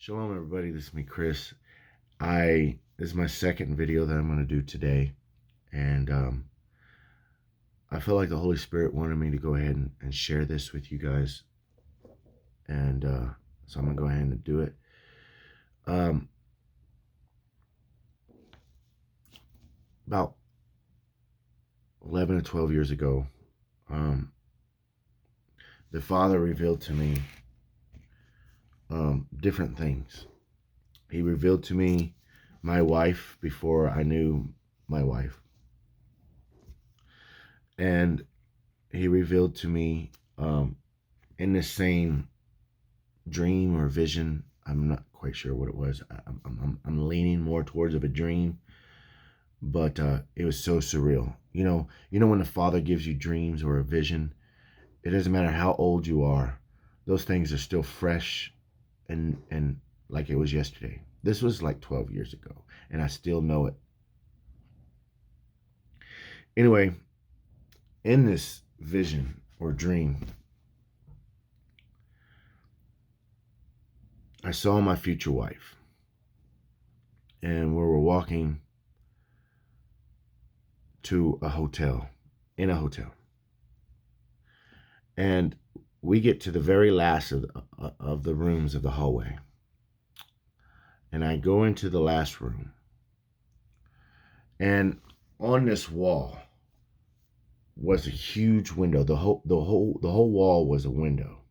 Shalom, everybody. This is me, Chris. This is my second video that I'm going to do today, and I feel like the Holy Spirit wanted me to go ahead and share this with you guys, and so I'm going to go ahead and do it. About 11 or 12 years ago, the Father revealed to me different things. He revealed to me my wife before I knew my wife. And he revealed to me in the same dream or vision. I'm not quite sure what it was. I'm leaning more towards of a dream, but it was so surreal. You know when the Father gives you dreams or a vision, it doesn't matter how old you are. Those things are still fresh and like it was yesterday. This was like 12 years ago, and I still know it. Anyway, in this vision or dream, I saw my future wife, and we were walking to a hotel, in a hotel. And we get to the very last of the rooms of the hallway. And I go into the last room. And on this wall was a huge window. The whole wall was a window.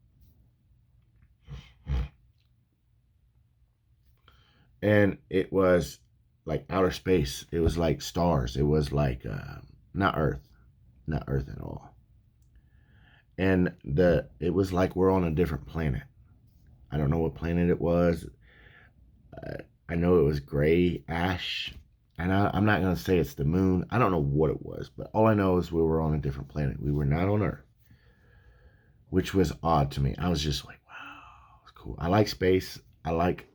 And it was like outer space. It was like stars. It was like not Earth at all. And it was like we're on a different planet. I don't know what planet it was. I know it was gray, ash. And I'm not going to say it's the moon. I don't know what it was. But all I know is we were on a different planet. We were not on Earth. Which was odd to me. I was just like, wow, it's cool. I like space. I like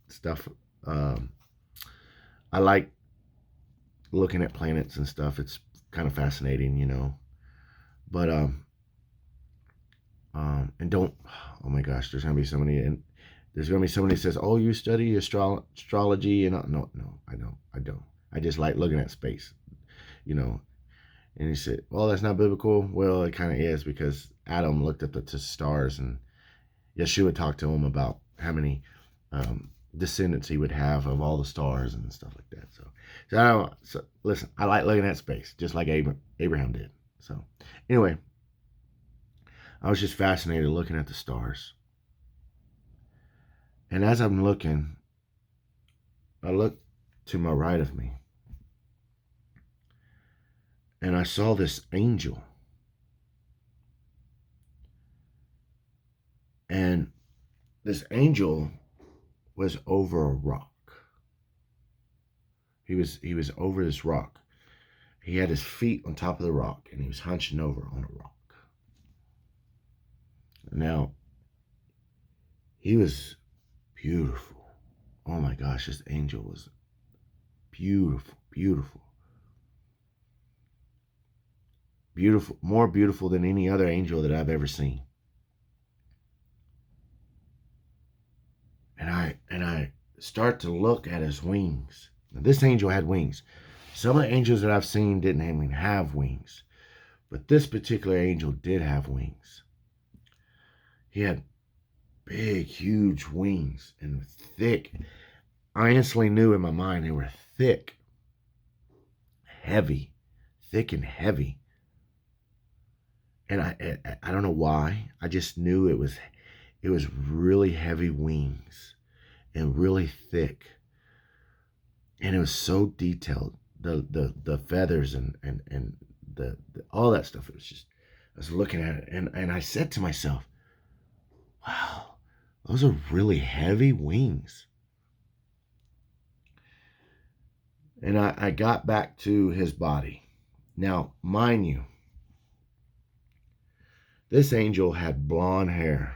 stuff. I like looking at planets and stuff. It's kind of fascinating, you know. But and don't, oh my gosh, there's gonna be somebody that says, oh, you study astrology, and no, I don't. I just like looking at space, you know. And he said, well, that's not biblical. Well, it kind of is, because Adam looked at the stars, and YESHUA talked to him about how many descendants he would have of all the stars and stuff like that. So listen, I like looking at space, just like Abraham did. So anyway, I was just fascinated looking at the stars. And as I'm looking, I looked to my right of me, and I saw this angel. And this angel was over a rock. He was over this rock. He had his feet on top of the rock, and he was hunching over on a rock. Now, he was beautiful. Oh my gosh, this angel was beautiful, beautiful. Beautiful, more beautiful than any other angel that I've ever seen. And I start to look at his wings. Now, this angel had wings. Some of the angels that I've seen didn't even have wings, but this particular angel did have wings. He had big, huge wings, and thick. I instantly knew in my mind they were thick, heavy, thick and heavy. And I don't know why. I just knew it was really heavy wings and really thick. And it was so detailed. The feathers and the all that stuff. It was just, I was looking at it, and I said to myself, wow, those are really heavy wings. And I got back to his body. Now, mind you, this angel had blonde hair.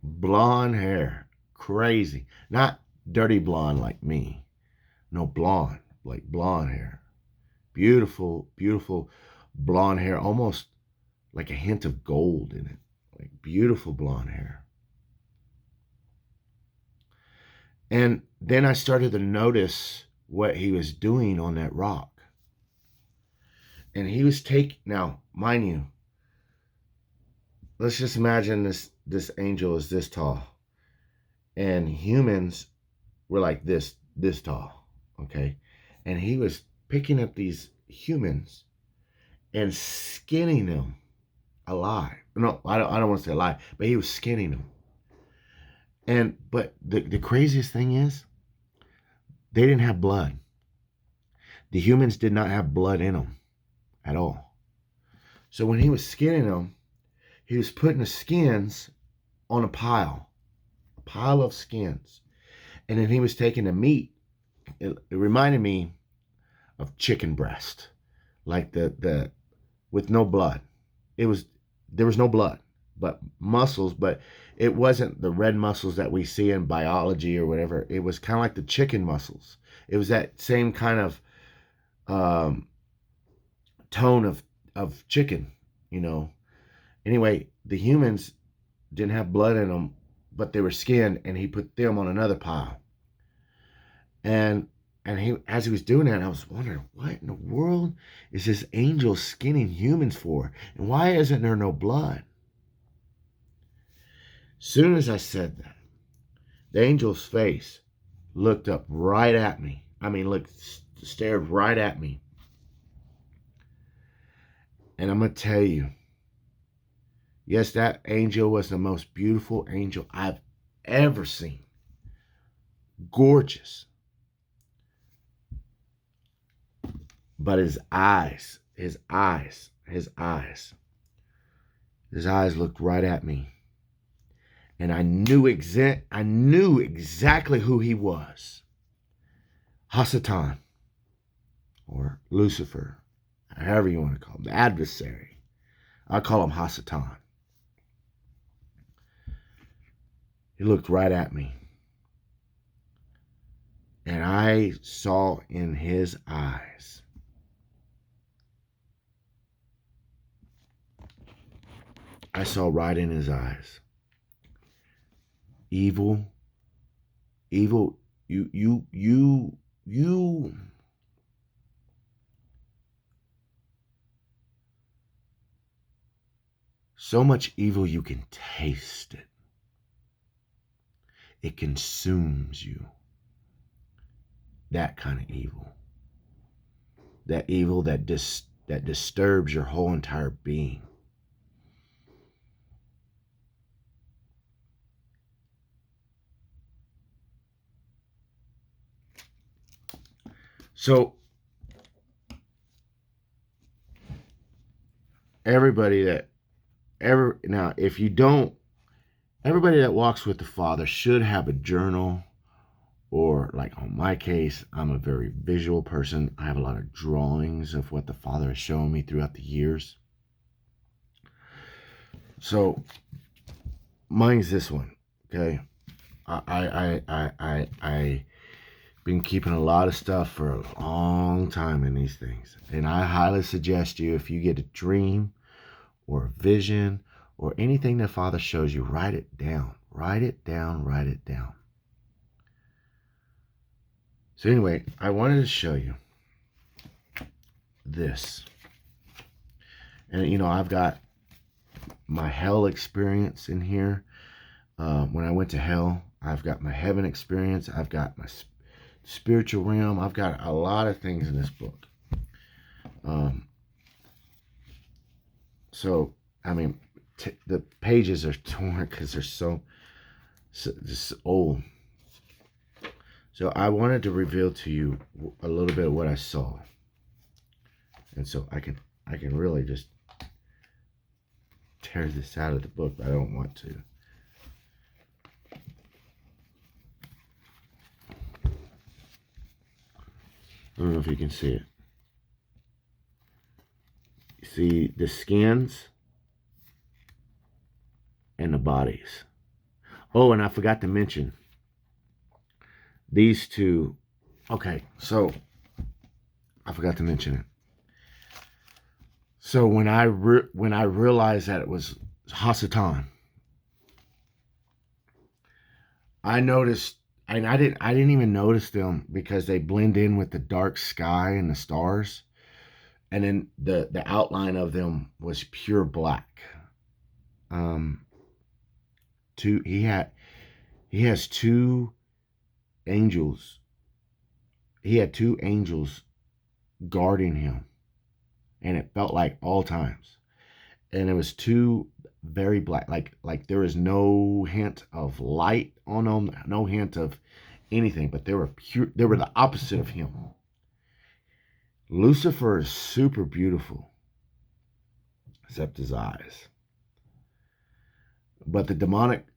Blonde hair. Crazy. Not dirty blonde like me. No, blonde. Like blonde hair. Beautiful, beautiful blonde hair. Almost like a hint of gold in it. Like beautiful blonde hair. And then I started to notice what he was doing on that rock. And he was now, mind you, let's just imagine this angel is this tall. And humans were like this tall, okay? And he was picking up these humans and skinning them alive. No, I don't want to say alive, but he was skinning them. But the craziest thing is, they didn't have blood. The humans did not have blood in them at all. So when he was skinning them, he was putting the skins on a pile of skins. And then he was taking the meat. It reminded me of chicken breast, like the with no blood. There was no blood, but muscles, but it wasn't the red muscles that we see in biology or whatever. It was kind of like the chicken muscles. It was that same kind of tone of chicken, you know. Anyway, the humans didn't have blood in them, but they were skinned, and he put them on another pile. And he, as he was doing that, I was wondering, what in the world is this angel skinning humans for? And why isn't there no blood? Soon as I said that, the angel's face looked up right at me. I mean, stared right at me. And I'm going to tell you, yes, that angel was the most beautiful angel I've ever seen. Gorgeous. But his eyes looked right at me. And I knew exactly who he was. Hasatan, or Lucifer, however you want to call him, the adversary. I call him Hasatan. He looked right at me. And I saw in his eyes right in his eyes. Evil. You. So much evil you can taste it. It consumes you. That kind of evil. That evil that disturbs your whole entire being. So everybody that walks with the Father should have a journal, or like on my case, I'm a very visual person. I have a lot of drawings of what the Father has shown me throughout the years. So mine's this one, okay? I been keeping a lot of stuff for a long time in these things, and I highly suggest you, if you get a dream or a vision or anything that Father shows you, write it down. So anyway, I wanted to show you this. And I've got my hell experience in here. When I went to hell, I've got my heaven experience. I've got my spiritual realm. I've got a lot of things in this book. So, I mean, the pages are torn because they're so just old. So I wanted to reveal to you a little bit of what I saw. And so I can really just tear this out of the book, but I don't want to. I don't know if you can see it. You see the skins and the bodies. Oh, and I forgot to mention these two. Okay, so I forgot to mention it. So when I realized that it was Hasatan, I noticed and I didn't even notice them because they blend in with the dark sky and the stars. And then the outline of them was pure black. Um, two he has two angels. He had two angels guarding him, and it felt like all times. And it was two very black, like there was no hint of light on them, no hint of anything, but they were pure. They were the opposite of him. Lucifer is super beautiful, except his eyes. But the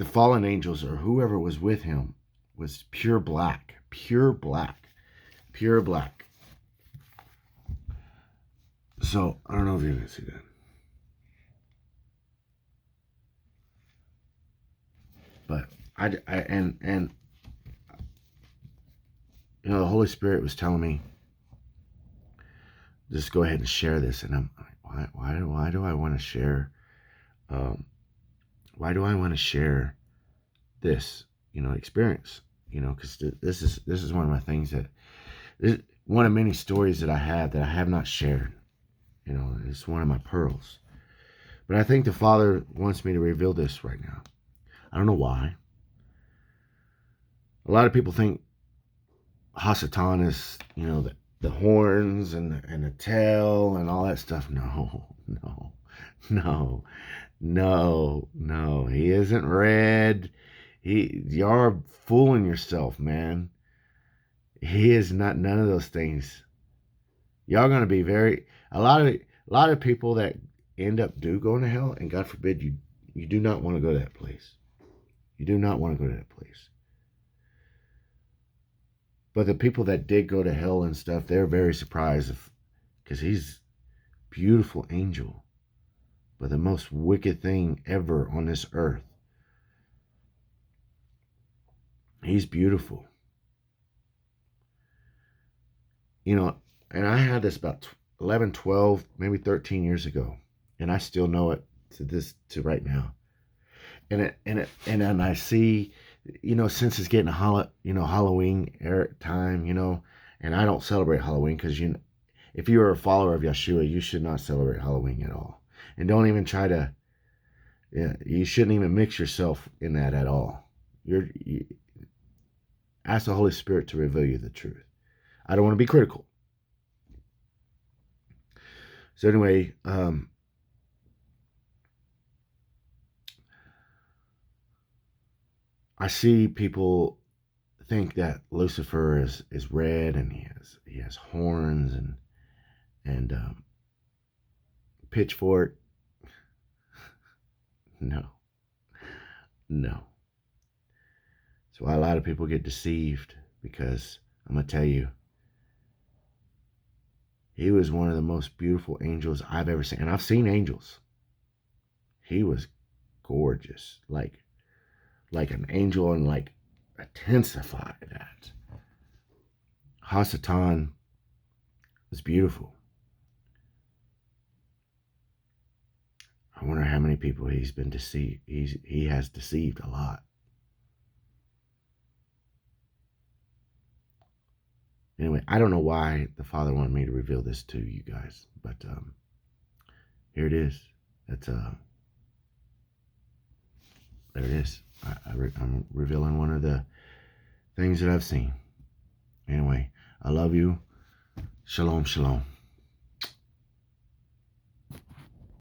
fallen angels or whoever was with him was pure black, pure black, pure black. So I don't know if you can see that. But and you know, the Holy Spirit was telling me, just go ahead and share this. And I'm like, why do I want to share? Why do I want to share this, you know, experience? You know, because this is one of my things this, one of many stories that I have not shared. You know, it's one of my pearls. But I think the Father wants me to reveal this right now. I don't know why. A lot of people think Hasatan is, you know, the horns and the tail and all that stuff. No, no, no, no, no. He isn't red. You're fooling yourself, man. He is not none of those things. Y'all gonna be a lot of people that end up going to hell, and God forbid you do not want to go to that place. You do not want to go to that place. But the people that did go to hell and stuff, they're very surprised because he's a beautiful angel, but the most wicked thing ever on this earth. He's beautiful. You know, and I had this about 11, 12, maybe 13 years ago, and I still know it to right now. And then I see, you know, since it's getting Halloween time, you know, and I don't celebrate Halloween because, you know, if you are a follower of Yeshua, you should not celebrate Halloween at all, and don't even try to. Yeah, you shouldn't even mix yourself in that at all. Ask the Holy Spirit to reveal you the truth. I don't want to be critical. So anyway, I see people think that Lucifer is red and he has horns and pitchfork. No, no. So a lot of people get deceived because I'm gonna tell you, he was one of the most beautiful angels I've ever seen, and I've seen angels. He was gorgeous, like an angel, and like intensify that. Hasatan was beautiful. I wonder how many people he's been deceived. He has deceived a lot. Anyway, I don't know why the Father wanted me to reveal this to you guys, but here it is. That's there it is. I'm revealing one of the things that I've seen. Anyway, I love you. Shalom, shalom.